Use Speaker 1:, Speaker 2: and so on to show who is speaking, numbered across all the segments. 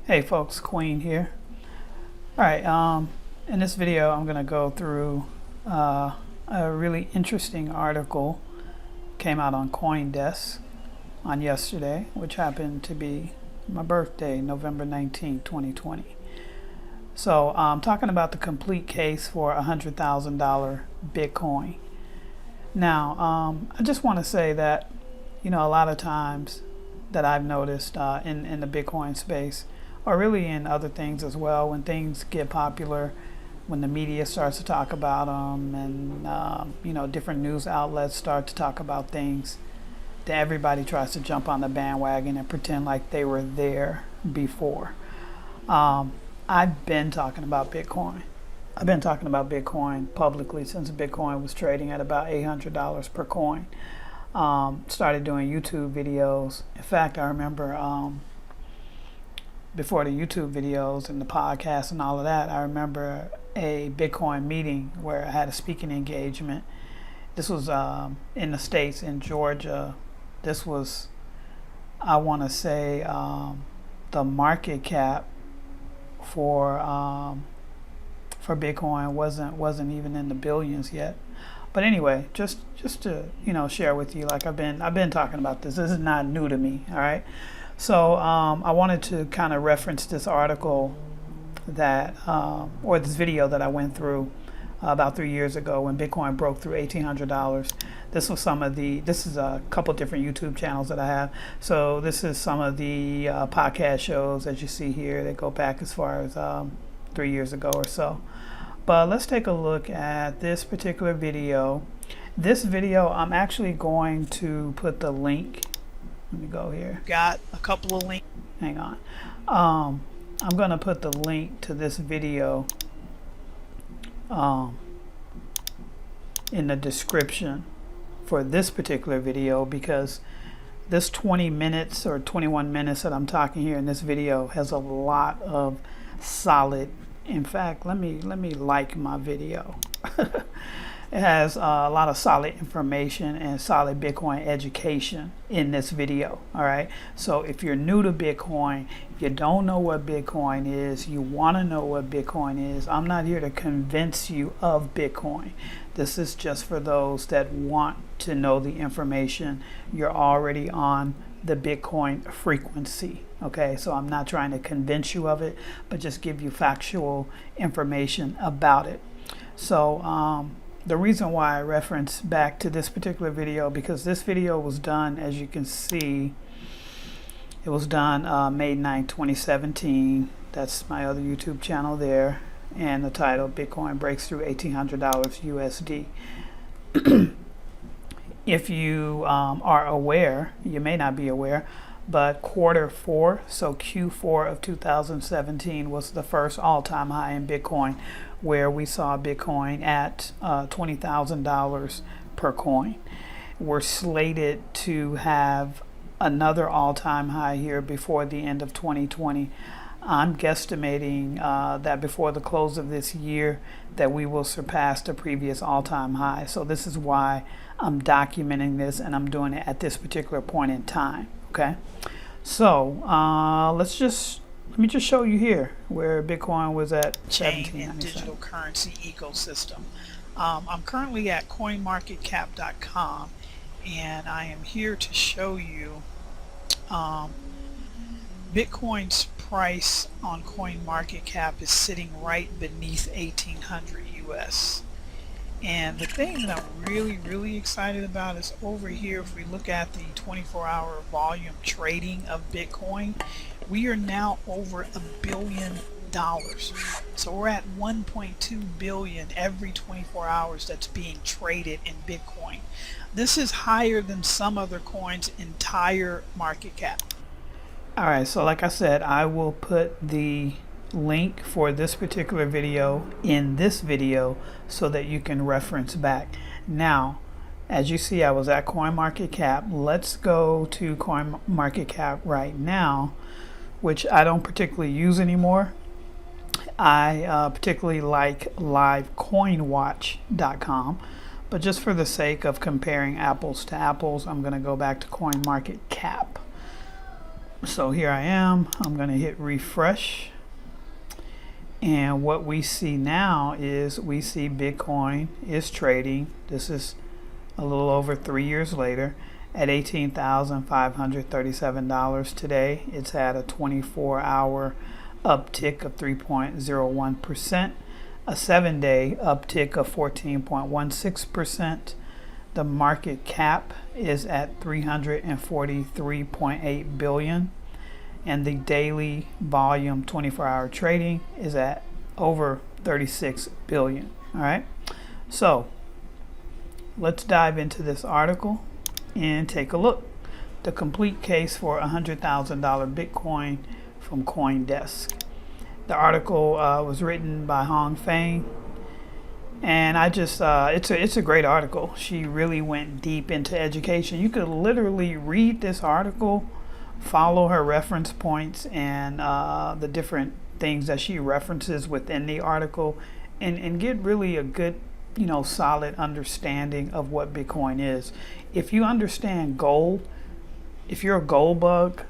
Speaker 1: Hey folks, Queen here. Alright, in this video I'm going to go through a really interesting article. Came out on CoinDesk on yesterday, which happened to be my birthday, November 19, 2020. So I'm talking about the complete case for $100,000 Bitcoin. Now, I just want to say that, a lot of times that I've noticed in the Bitcoin space, or really in other things as well, when things get popular, when the media starts to talk about them, and different news outlets start to talk about things, that everybody tries to jump on the bandwagon and pretend like they were there before. I've been talking about Bitcoin. I've been talking about Bitcoin publicly since Bitcoin was trading at about $800 per coin. Started doing YouTube videos. In fact, I remember before the YouTube videos and the podcast and all of that, I remember a Bitcoin meeting where I had a speaking engagement. This was in the States, in Georgia. This was, I want to say, the market cap for Bitcoin wasn't even in the billions yet. But anyway, just to share with you, like I've been talking about this. This is not new to me. All right. So I wanted to kind of reference this article that, or this video that I went through about 3 years ago when Bitcoin broke through $1,800. This is a couple different YouTube channels that I have. So this is some of the podcast shows, as you see here. They go back as far as 3 years ago or so. But let's take a look at this particular video. This video, I'm actually going to put the link. Let me go here. Got a couple of links. Hang on. I'm going to put the link to this video in the description for this particular video, because this 20 minutes or 21 minutes that I'm talking here in this video has a lot of solid. In fact, let me like my video. It has a lot of solid information and solid Bitcoin education in this video. All right. So if you're new to Bitcoin, you don't know what Bitcoin is, you want to know what Bitcoin is, I'm not here to convince you of Bitcoin. This is just for those that want to know the information. You're already on the Bitcoin frequency. Okay, so I'm not trying to convince you of it, but just give you factual information about it. So the reason why I reference back to this particular video, because this video was done, as you can see, it was done May 9, 2017. That's my other YouTube channel there, and the title, Bitcoin Breaks Through $1,800 USD. If you are aware, you may not be aware, but Q4, so Q4 of 2017 was the first all-time high in Bitcoin, where we saw Bitcoin at $20,000 per coin. We're slated to have another all-time high here before the end of 2020. I'm guesstimating that before the close of this year that we will surpass the previous all-time high. So this is why I'm documenting this, and I'm doing it at this particular point in time. Okay, so let me just show you here where Bitcoin was at
Speaker 2: chain and digital currency ecosystem. I'm currently at coinmarketcap.com, and I am here to show you Bitcoin's price on CoinMarketCap is sitting right beneath 1800 US. And the thing that I'm really excited about is over here, if we look at the 24-hour volume trading of Bitcoin, we are now over $1 billion. So we're at 1.2 billion every 24 hours that's being traded in Bitcoin. This is higher than some other coins' entire market cap.
Speaker 1: All right, so like I said, I will put the link for this particular video in this video so that you can reference back. Now, as you see, I was at CoinMarketCap. Let's go to CoinMarketCap right now, which I don't particularly use anymore. I particularly like livecoinwatch.com, but just for the sake of comparing apples to apples, I'm going to go back to CoinMarketCap. So here I am. I'm going to hit refresh. And what we see now is we see Bitcoin is trading. This is a little over 3 years later at $18,537 today. It's had a 24-hour uptick of 3.01%, a 7-day uptick of 14.16%. The market cap is at 343.8 billion, and the daily volume 24-hour trading is at over 36 billion. All right, so let's dive into this article and take a look. The complete case for $100,000 Bitcoin from CoinDesk. The article was written by Hong Feng, and I just it's a great article. She really went deep into education. You could literally read this article, follow her reference points and the different things that she references within the article, and get really a good, solid understanding of what Bitcoin is. If you understand gold, if you're a gold bug,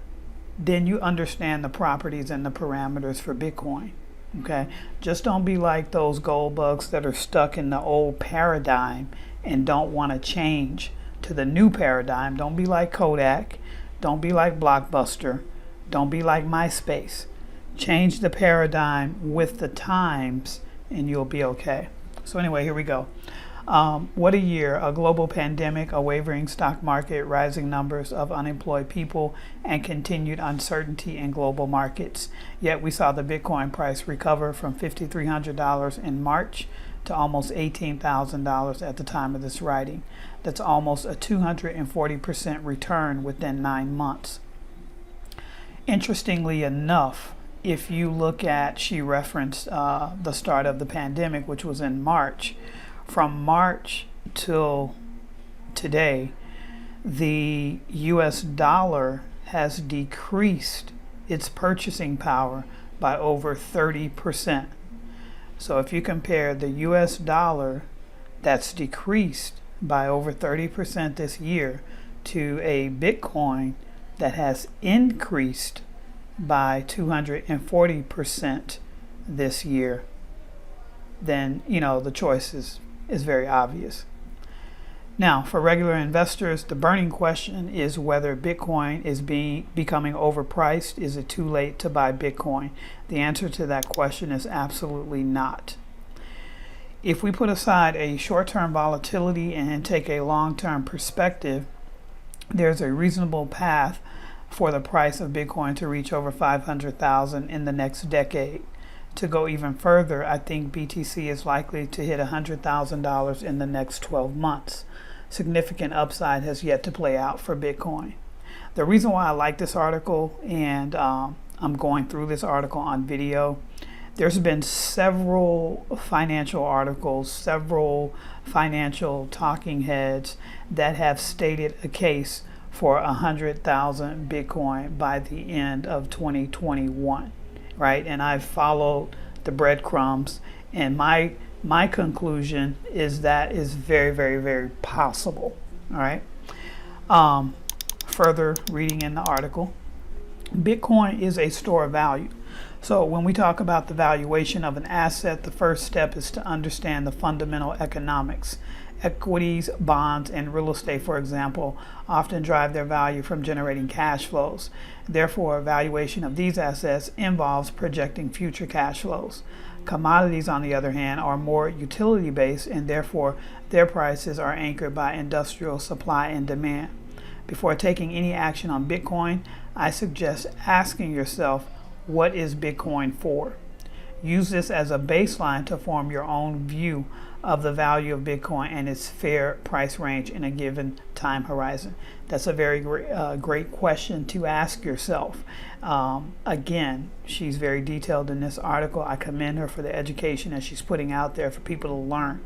Speaker 1: then you understand the properties and the parameters for Bitcoin. Okay, just don't be like those gold bugs that are stuck in the old paradigm and don't want to change to the new paradigm. Don't be like Kodak. Don't be like Blockbuster. Don't be like MySpace. Change the paradigm with the times and you'll be okay. So anyway, here we go. What a year. A global pandemic, a wavering stock market, rising numbers of unemployed people, and continued uncertainty in global markets. Yet we saw the Bitcoin price recover from $5,300 in March to almost $18,000 at the time of this writing. That's almost a 240% return within 9 months. Interestingly enough, if you look at, she referenced the start of the pandemic, which was in March. From March till today, the US dollar has decreased its purchasing power by over 30%. So if you compare the US dollar that's decreased by over 30% this year to a Bitcoin that has increased by 240% this year, then the choice is very obvious. Now, for regular investors, the burning question is whether Bitcoin is becoming overpriced. Is it too late to buy Bitcoin? The answer to that question is absolutely not. If we put aside a short-term volatility and take a long-term perspective, there's a reasonable path for the price of Bitcoin to reach over 500,000 in the next decade. To go even further, I think BTC is likely to hit $100,000 in the next 12 months. Significant upside has yet to play out for Bitcoin. The reason why I like this article, and I'm going through this article on video, there's been several financial articles, several financial talking heads that have stated a case for 100,000 Bitcoin by the end of 2021. Right, and I've followed the breadcrumbs, and my conclusion is that is very, very, very possible. All right. Further reading in the article, Bitcoin is a store of value. So when we talk about the valuation of an asset, the first step is to understand the fundamental economics. Equities, bonds, and real estate, for example, often drive their value from generating cash flows. Therefore, valuation of these assets involves projecting future cash flows. Commodities, on the other hand, are more utility-based, and therefore their prices are anchored by industrial supply and demand. Before taking any action on Bitcoin, I suggest asking yourself, what is Bitcoin for? Use this as a baseline to form your own view of the value of Bitcoin and its fair price range in a given time horizon. That's a very great question to ask yourself. Again, she's very detailed in this article. I commend her for the education that she's putting out there for people to learn.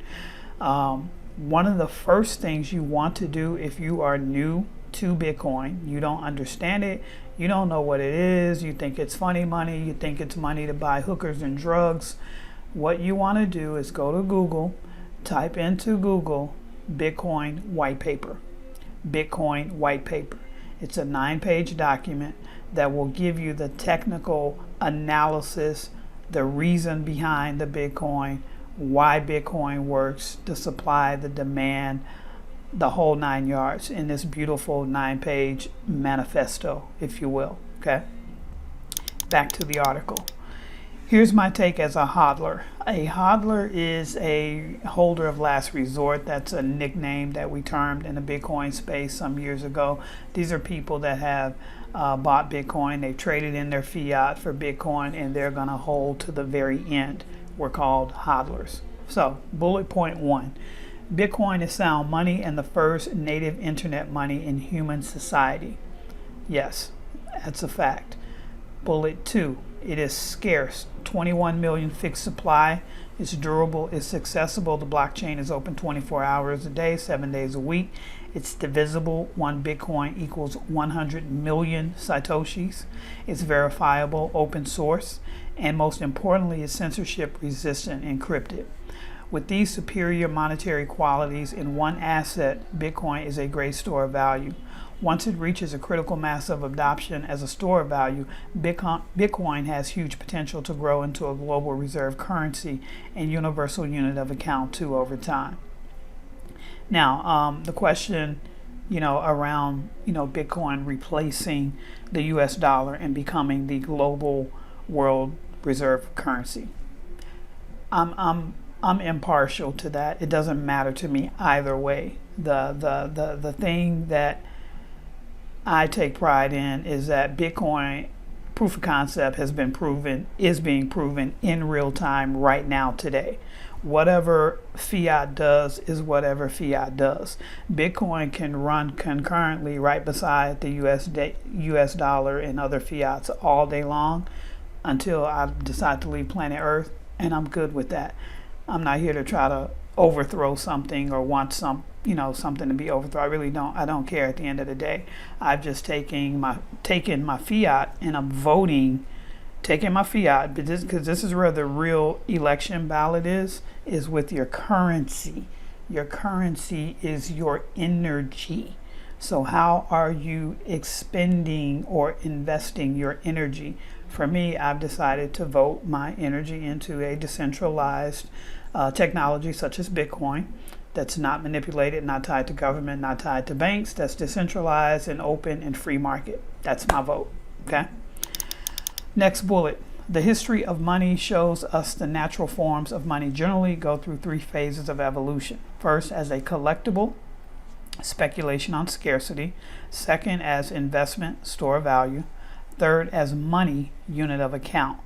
Speaker 1: One of the first things you want to do if you are new to Bitcoin, you don't understand it, you don't know what it is, you think it's funny money, you think it's money to buy hookers and drugs. What you want to do is go to Google, type into Google Bitcoin white paper. Bitcoin white paper. It's a 9-page document that will give you the technical analysis, the reason behind the Bitcoin, why Bitcoin works, the supply, the demand, the whole 9 yards in this beautiful 9-page manifesto, if you will. Okay, back to the article. Here's my take as a hodler. A hodler is a holder of last resort. That's a nickname that we termed in the Bitcoin space some years ago. These are people that have bought Bitcoin, they've traded in their fiat for Bitcoin, and they're going to hold to the very end. We're called hodlers. So, bullet point 1. Bitcoin is sound money and the first native internet money in human society. Yes, that's a fact. Bullet 2. It is scarce. 21 million fixed supply. It's durable. It's accessible. The blockchain is open 24 hours a day, 7 days a week. It's divisible. 1 Bitcoin equals 100 million Satoshis. It's verifiable, open source, and most importantly, it's censorship resistant, encrypted. With these superior monetary qualities in one asset, Bitcoin is a great store of value. Once it reaches a critical mass of adoption as a store of value, Bitcoin has huge potential to grow into a global reserve currency and universal unit of account too over time. Now, the question, around, Bitcoin replacing the US dollar and becoming the global world reserve currency. I'm impartial to that. It doesn't matter to me either way. The thing that I take pride in is that Bitcoin proof of concept is being proven in real time right now today. Whatever fiat does is whatever fiat does. Bitcoin can run concurrently right beside the US dollar and other fiats all day long until I decide to leave planet Earth, and I'm good with that. I'm not here to try to overthrow something or want something to be overthrown. I really don't. I don't care at the end of the day. I've just taken my fiat and I'm voting, taking my fiat, because this is where the real election ballot is with your currency. Your currency is your energy. So how are you expending or investing your energy? For me, I've decided to vote my energy into a decentralized technology such as Bitcoin that's not manipulated, not tied to government, not tied to banks, that's decentralized and open and free market. That's my vote. Okay. Next bullet. The history of money shows us the natural forms of money generally go through 3 phases of evolution. First, as a collectible, speculation on scarcity. Second, as investment, store of value. Third, as money, unit of account.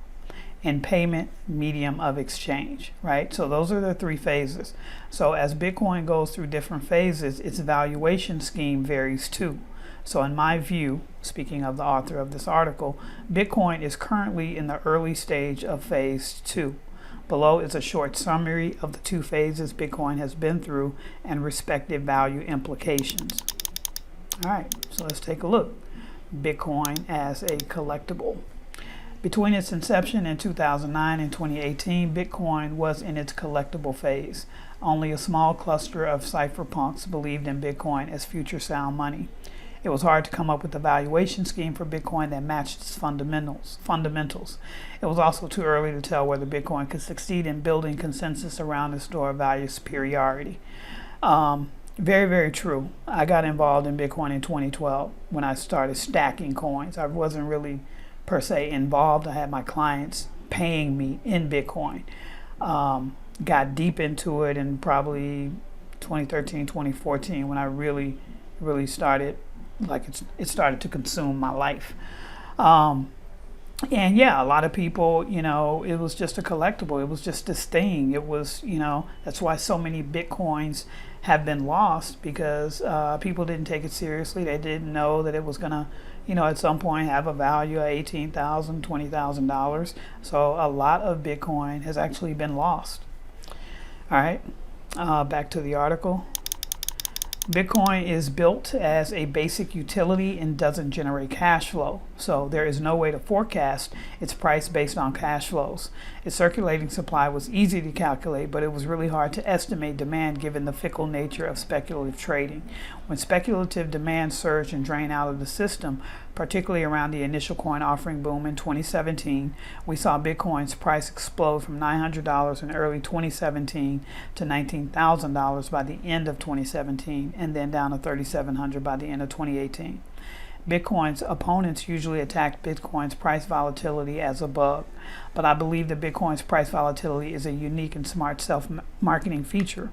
Speaker 1: And payment, medium of exchange, right? So those are the 3 phases. So as Bitcoin goes through different phases, its valuation scheme varies too. So in my view, speaking of the author of this article, Bitcoin is currently in the early stage of phase 2. Below is a short summary of the 2 phases Bitcoin has been through and respective value implications. All right, so let's take a look. Bitcoin as a collectible. Between its inception in 2009 and 2018, Bitcoin was in its collectible phase. Only a small cluster of cypherpunks believed in Bitcoin as future sound money. It was hard to come up with a valuation scheme for Bitcoin that matched its fundamentals. It was also too early to tell whether Bitcoin could succeed in building consensus around its store of value superiority. Very, very true. I got involved in Bitcoin in 2012 when I started stacking coins. I wasn't really per se involved. I had my clients paying me in Bitcoin. Got deep into it in probably 2013, 2014 when I really started, it started to consume my life. And yeah, a lot of people, it was just a collectible. It was just this thing. It was, that's why so many Bitcoins have been lost, because people didn't take it seriously. They didn't know that it was going to, at some point have a value of $18,000, $20,000. So a lot of Bitcoin has actually been lost. All right, back to the article. Bitcoin is built as a basic utility and doesn't generate cash flow. So there is no way to forecast its price based on cash flows. Its circulating supply was easy to calculate, but it was really hard to estimate demand given the fickle nature of speculative trading. When speculative demand surged and drained out of the system, particularly around the initial coin offering boom in 2017, we saw Bitcoin's price explode from $900 in early 2017 to $19,000 by the end of 2017, and then down to $3,700 by the end of 2018. Bitcoin's opponents usually attack Bitcoin's price volatility as a bug, but I believe that Bitcoin's price volatility is a unique and smart self-marketing feature.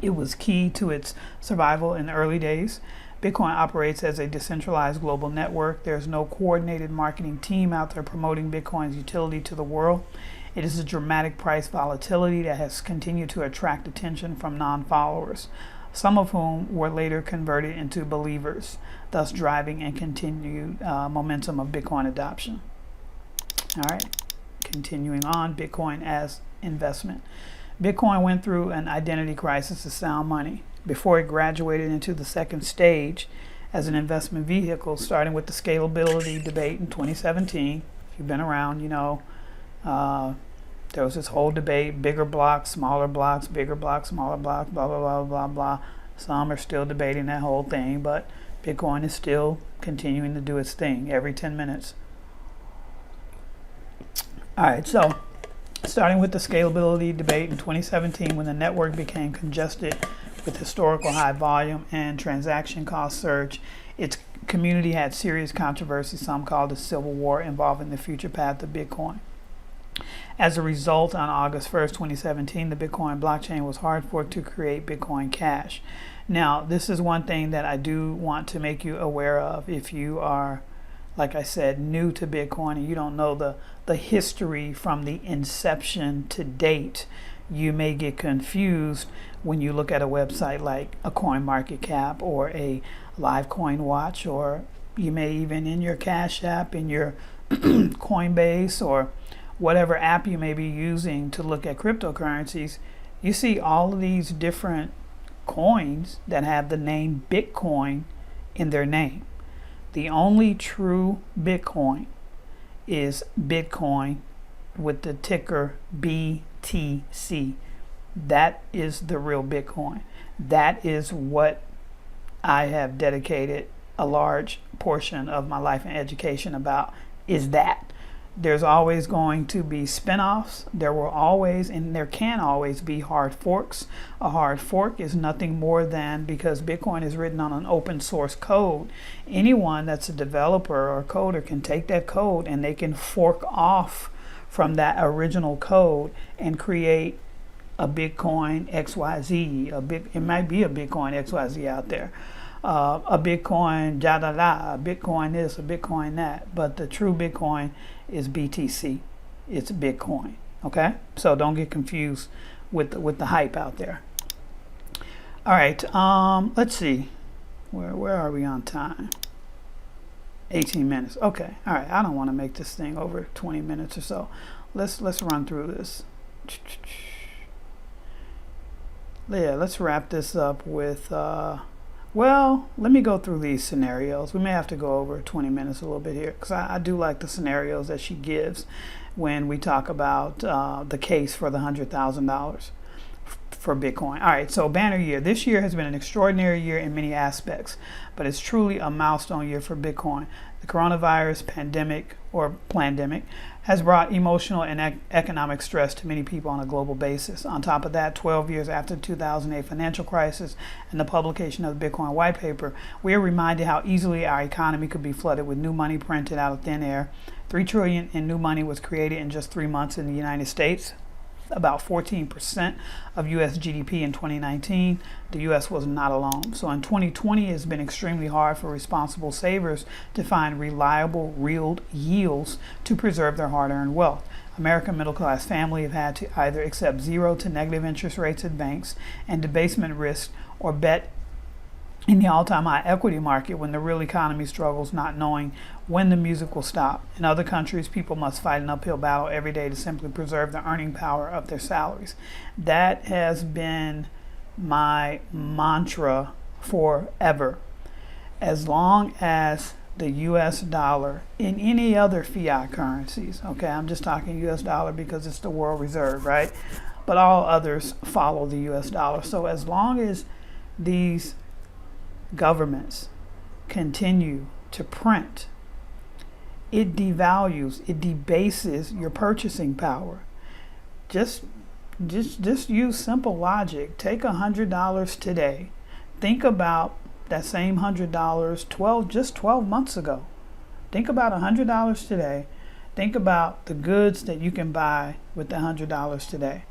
Speaker 1: It was key to its survival in the early days. Bitcoin operates as a decentralized global network. There's no coordinated marketing team out there promoting Bitcoin's utility to the world. It is a dramatic price volatility that has continued to attract attention from non-followers, some of whom were later converted into believers, thus driving and continued momentum of Bitcoin adoption. All right, continuing on, Bitcoin as investment. Bitcoin went through an identity crisis to sound money before it graduated into the second stage as an investment vehicle, starting with the scalability debate in 2017. If you've been around, you know, there was this whole debate, bigger blocks, smaller blocks, bigger blocks, smaller blocks, blah, blah, blah, blah, blah. Some are still debating that whole thing, but Bitcoin is still continuing to do its thing every 10 minutes. All right, so starting with the scalability debate in 2017, when the network became congested with historical high volume and transaction cost surge, its community had serious controversy, some called a civil war, involving the future path of Bitcoin. As a result, on August 1st, 2017, the Bitcoin blockchain was hard forked to create Bitcoin Cash. Now, this is one thing that I do want to make you aware of if you are, like I said, new to Bitcoin and you don't know the history from the inception to date. You may get confused when you look at a website like a CoinMarketCap or a Live Coin Watch, or you may even in your Cash App, in your Coinbase, or whatever app you may be using to look at cryptocurrencies, you see all of these different coins that have the name Bitcoin in their name. The only true Bitcoin is Bitcoin with the ticker BTC. That is the real Bitcoin. That is what I have dedicated a large portion of my life and education about, is that. There's always going to be spin-offs. There will always, and there can always be hard forks. A hard fork is nothing more than, because Bitcoin is written on an open source code, anyone that's a developer or coder can take that code and they can fork off from that original code and create a Bitcoin XYZ. It might be a Bitcoin XYZ out there. A Bitcoin a Bitcoin this, a Bitcoin that. But the true Bitcoin is BTC. It's Bitcoin. Okay, so don't get confused with the hype out there. All right, let's see, where are we on time? 18 minutes. Okay, all right. I don't want to make this thing over 20 minutes or so. Let's run through this. Yeah, let's wrap this up with. Well, let me go through these scenarios. We may have to go over 20 minutes a little bit here, because I do like the scenarios that she gives when we talk about the case for the $100,000 for Bitcoin. All right, so banner year. This year has been an extraordinary year in many aspects, but it's truly a milestone year for Bitcoin. The coronavirus pandemic or plandemic has brought emotional and economic stress to many people on a global basis. On top of that, 12 years after the 2008 financial crisis and the publication of the Bitcoin white paper, we are reminded how easily our economy could be flooded with new money printed out of thin air. $3 trillion in new money was created in just 3 months in the United States, about 14% of U.S. GDP in 2019. The U.S. was not alone. So in 2020, it's been extremely hard for responsible savers to find reliable, real yields to preserve their hard-earned wealth. American middle-class families have had to either accept 0 to negative interest rates at banks and debasement risk, or bet in the all-time high equity market when the real economy struggles, not knowing when the music will stop. In other countries, people must fight an uphill battle every day to simply preserve the earning power of their salaries. That has been my mantra forever. As long as the US dollar in any other fiat currencies, okay, I'm just talking US dollar because it's the world reserve, right? But all others follow the US dollar. So as long as these governments continue to print, it devalues, it debases your purchasing power. Just use simple logic. Take $100 today. Think about that same $100 just 12 months ago. Think about $100 today. Think about the goods that you can buy with the $100 today.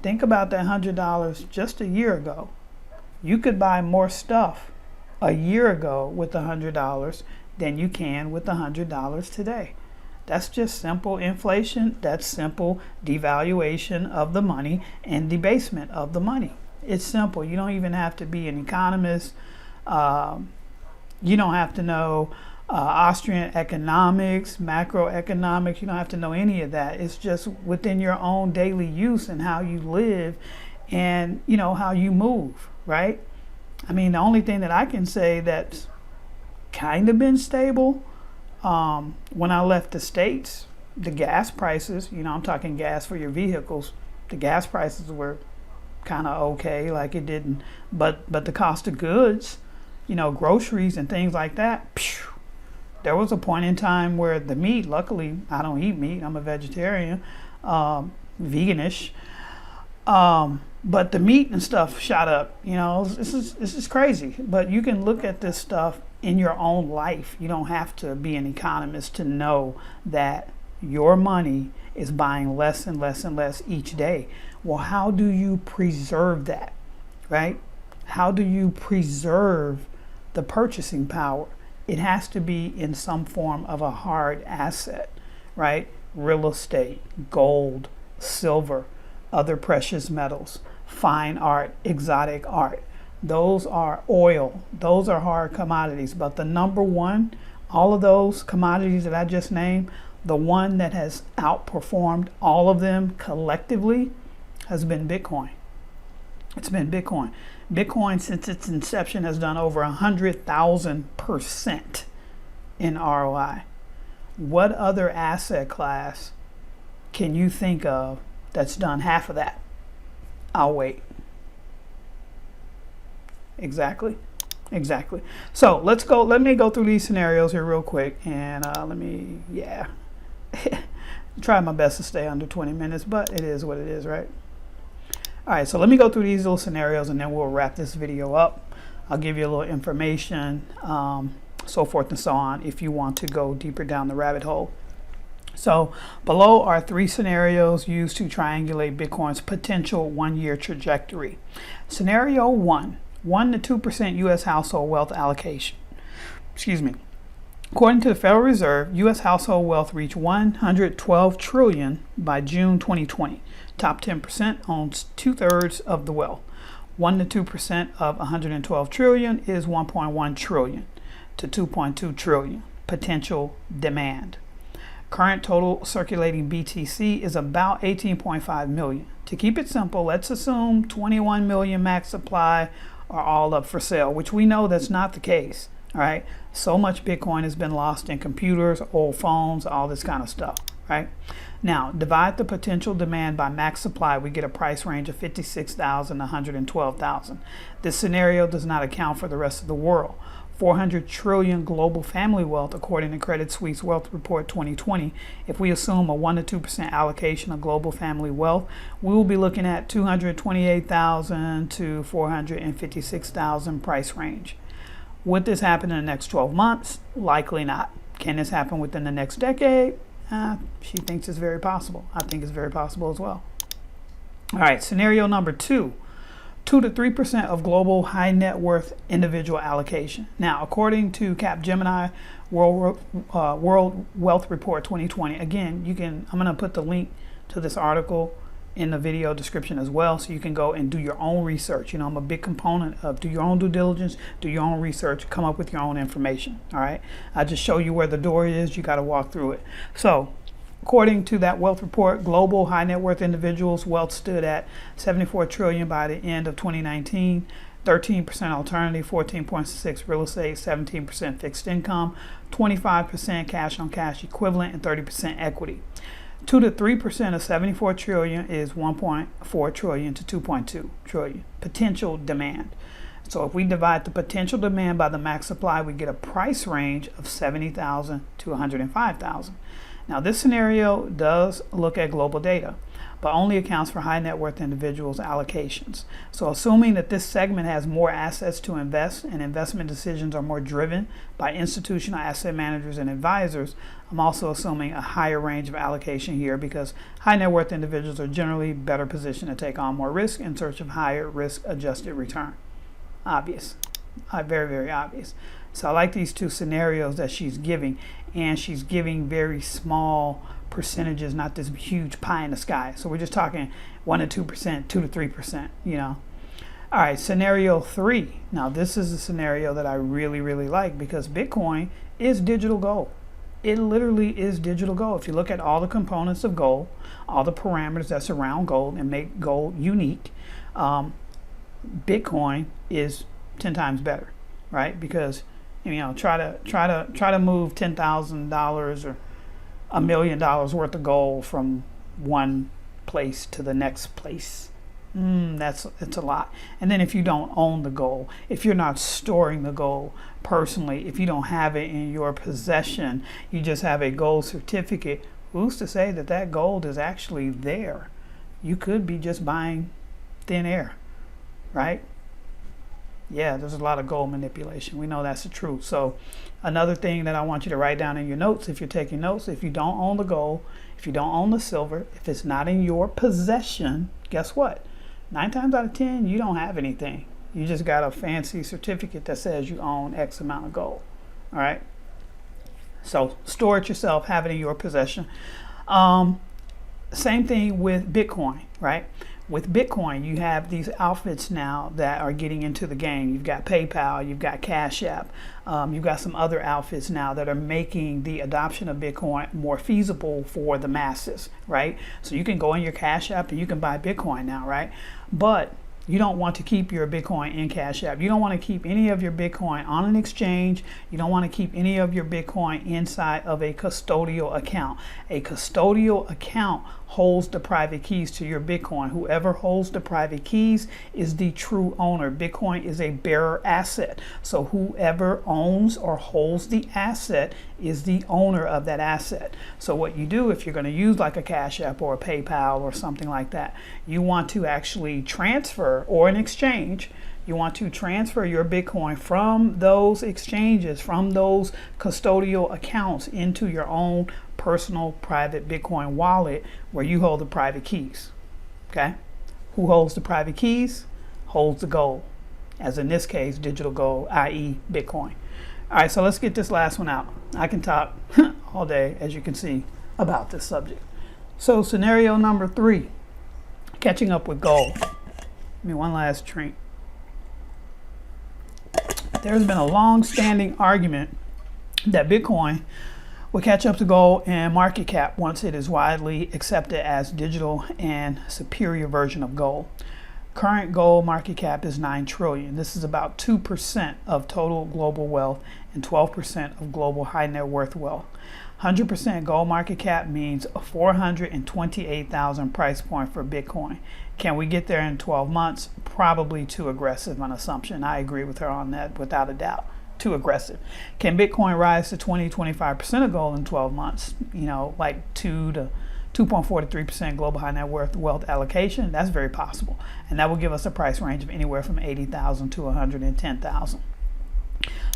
Speaker 1: Think about that $100 just a year ago. You could buy more stuff a year ago with the $100 than you can with the $100 today. That's just simple inflation. That's simple devaluation of the money and debasement of the money. It's simple. You don't even have to be an economist. You don't have to know Austrian economics, macroeconomics. You don't have to know any of that. It's just within your own daily use and how you live and, you know, how you move, right? I mean, the only thing that I can say that's kind of been stable, when I left the States, the gas prices, you know, I'm talking gas for your vehicles, the gas prices were kind of okay, like it didn't, but the cost of goods, you know, groceries and things like that, phew, there was a point in time where the meat, luckily I don't eat meat, I'm a vegetarian, veganish, but the meat and stuff shot up. You know, this is crazy. But you can look at this stuff in your own life. You don't have to be an economist to know that your money is buying less and less and less each day. Well, how do you preserve that, right? How do you preserve the purchasing power? It has to be in some form of a hard asset, right? Real estate, gold, silver, other precious metals, fine art, exotic art. Those are oil. Those are hard commodities. But the number one, all of those commodities that I just named, the one that has outperformed all of them collectively has been Bitcoin. It's been Bitcoin. Bitcoin, since its inception, has done over 100,000% in ROI. What other asset class can you think of that's done half of that? I'll wait. Exactly. So let's go. Let me go through these scenarios here real quick, and try my best to stay under 20 minutes, but it is what it is, right? All right, so let me go through these little scenarios, and then we'll wrap this video up. I'll give you a little information, so forth and so on, if you want to go deeper down the rabbit hole. So below are 3 scenarios used to triangulate Bitcoin's potential one-year trajectory. Scenario 1, 1 to 2% U.S. household wealth allocation. According to the Federal Reserve, U.S. household wealth reached $112 trillion by June 2020. Top 10% owns 2/3 of the wealth. 1 to 2% of $112 trillion is $1.1 trillion to $2.2 trillion potential demand. Current total circulating BTC is about 18.5 million. To keep it simple, let's assume 21 million max supply are all up for sale, which we know that's not the case. All right, so much Bitcoin has been lost in computers, old phones, all this kind of stuff, right? Now, divide the potential demand by max supply, we get a price range of 56,000 to 112,000. This scenario does not account for the rest of the world. 400 trillion global family wealth, according to Credit Suisse Wealth Report 2020. If we assume a 1 to 2% allocation of global family wealth, we will be looking at 228,000 to 456,000 price range. Would this happen in the next 12 months? Likely not. Can this happen within the next decade? She thinks it's very possible. I think it's very possible as well. All right, scenario number 2. 2 to 3% of global high net worth individual allocation. Now, according to Capgemini World Wealth Report 2020, again, I'm going to put the link to this article in the video description as well, so you can go and do your own research. You know, I'm a big component of do your own due diligence, do your own research, come up with your own information. All right, I just show you where the door is. You got to walk through it. So according to that wealth report, global high net worth individuals' wealth stood at 74 trillion by the end of 2019. 13% alternative, 14.6 real estate, 17% fixed income, 25% cash on cash equivalent, and 30% equity. 2 to 3% of 74 trillion is 1.4 trillion to 2.2 trillion potential demand. So if we divide the potential demand by the max supply, we get a price range of 70,000 to 105,000. Now this scenario does look at global data, but only accounts for high net worth individuals' allocations. So assuming that this segment has more assets to invest and investment decisions are more driven by institutional asset managers and advisors, I'm also assuming a higher range of allocation here because high net worth individuals are generally better positioned to take on more risk in search of higher risk adjusted return. Obvious, very, very obvious. So I like these two scenarios that she's giving, and she's giving very small percentages, not this huge pie in the sky. So we're just talking 1 to 2%, 2 to 3%, you know. All right, scenario 3. Now this is a scenario that I really, really like because Bitcoin is digital gold. It literally is digital gold. If you look at all the components of gold, all the parameters that surround gold and make gold unique, Bitcoin is 10 times better, right? Because, you know, try to move $10,000 or $1 million worth of gold from one place to the next place. It's a lot. And then if you don't own the gold, if you're not storing the gold personally, if you don't have it in your possession, you just have a gold certificate, who's to say that that gold is actually there? You could be just buying thin air, right? Yeah, there's a lot of gold manipulation. We know that's the truth. So another thing that I want you to write down in your notes, if you're taking notes, if you don't own the gold, if you don't own the silver, if it's not in your possession, guess what? 9 times out of 10, you don't have anything. You just got a fancy certificate that says you own X amount of gold. All right. So store it yourself, have it in your possession. Same thing with Bitcoin, right? With Bitcoin, you have these outfits now that are getting into the game. You've got PayPal, you've got Cash App, you've got some other outfits now that are making the adoption of Bitcoin more feasible for the masses, right? So you can go in your Cash App and you can buy Bitcoin now, right? But you don't want to keep your Bitcoin in Cash App. You don't want to keep any of your Bitcoin on an exchange. You don't want to keep any of your Bitcoin inside of a custodial account. A custodial account holds the private keys to your Bitcoin. Whoever holds the private keys is the true owner. Bitcoin is a bearer asset. So whoever owns or holds the asset is the owner of that asset. So what you do if you're going to use like a Cash App or a PayPal or something like that, you want to actually transfer, or an exchange, you want to transfer your Bitcoin from those exchanges, from those custodial accounts into your own personal private Bitcoin wallet where you hold the private keys. Okay? Who holds the private keys? Holds the gold. As in this case, digital gold, i.e. Bitcoin. All right, so let's get this last one out. I can talk all day, as you can see, about this subject. So scenario number 3, catching up with gold. Give me one last drink. There's been a long-standing argument that Bitcoin will catch up to gold and market cap once it is widely accepted as digital and superior version of gold. Current gold market cap is 9 trillion. This is about 2% of total global wealth and 12% of global high net worth wealth. 100% gold market cap means a 428,000 price point for Bitcoin. Can we get there in 12 months? Probably too aggressive an assumption. I agree with her on that without a doubt. Too aggressive. Can Bitcoin rise to 20-25% of gold in 12 months? You know, like 2.4 to 3% global high net worth wealth allocation? That's very possible. And that will give us a price range of anywhere from 80,000 to 110,000.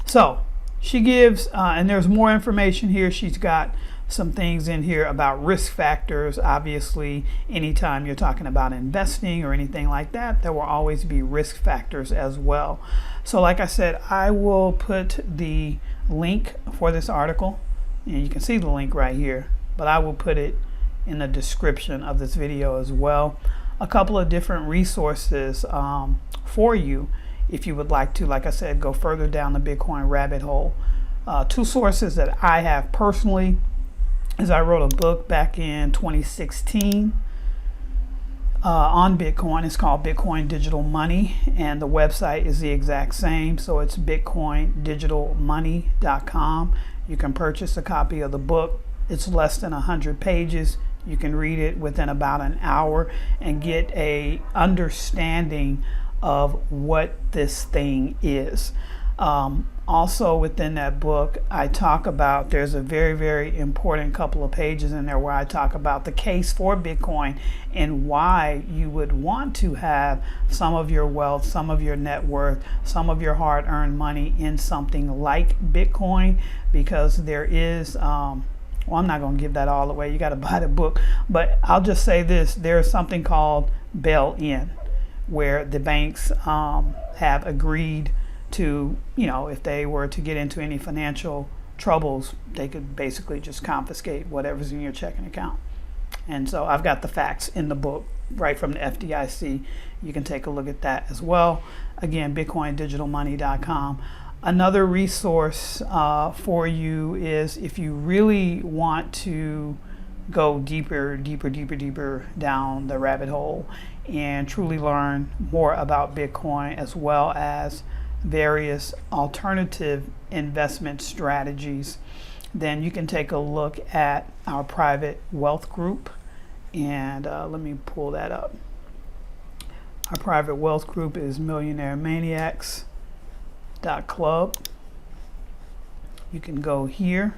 Speaker 1: So she gives, and there's more information here. She's got some things in here about risk factors. Obviously, anytime you're talking about investing or anything like that, there will always be risk factors as well. So like I said, I will put the link for this article, and you can see the link right here, but I will put it in the description of this video as well. A couple of different resources for you if you would like to, like I said, go further down the Bitcoin rabbit hole. 2 sources that I have personally is I wrote a book back in 2016 on Bitcoin. It's called Bitcoin Digital Money, and the website is the exact same. So it's bitcoindigitalmoney.com. You can purchase a copy of the book. It's less than 100 pages. You can read it within about an hour and get a understanding of what this thing is. Also within that book, I talk about, there's a very, very important couple of pages in there where I talk about the case for Bitcoin and why you would want to have some of your wealth, some of your net worth, some of your hard-earned money in something like Bitcoin, because there is, well, I'm not going to give that all away. You got to buy the book. But I'll just say this. There's something called bail-in, where the banks have agreed to, you know, if they were to get into any financial troubles, they could basically just confiscate whatever's in your checking account. And so I've got the facts in the book right from the FDIC. You can take a look at that as well. Again, bitcoindigitalmoney.com. Another resource for you is if you really want to go deeper down the rabbit hole and truly learn more about Bitcoin, as well as various alternative investment strategies, then you can take a look at our private wealth group. And let me pull that up. Our private wealth group is millionairemaniacs.club. You can go here.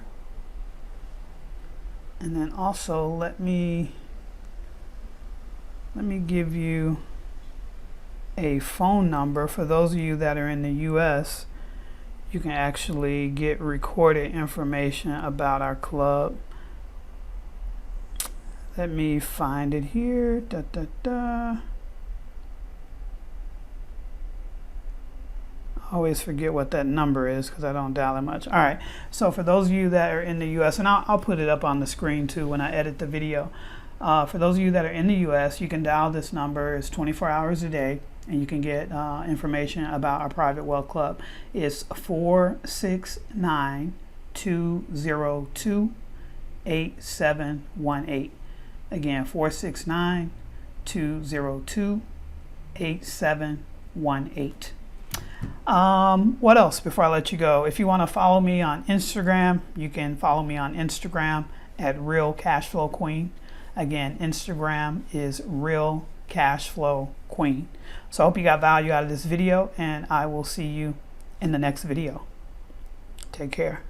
Speaker 1: And then also let me give you a phone number for those of you that are in the US. You can actually get recorded information about our club. Let me find it here. I always forget what that number is because I don't dial it much. All right, so for those of you that are in the US, and I'll put it up on the screen too when I edit the video. For those of you that are in the US, you can dial this number. It's 24 hours a day, and you can get information about our private wealth club. It's 469-202-8718. Again, 469-202-8718. What else before I let you go? If you want to follow me on Instagram, you can follow me on Instagram at Real Cashflow Queen. Again, Instagram is Real Cashflow Queen. So I hope you got value out of this video, and I will see you in the next video. Take care.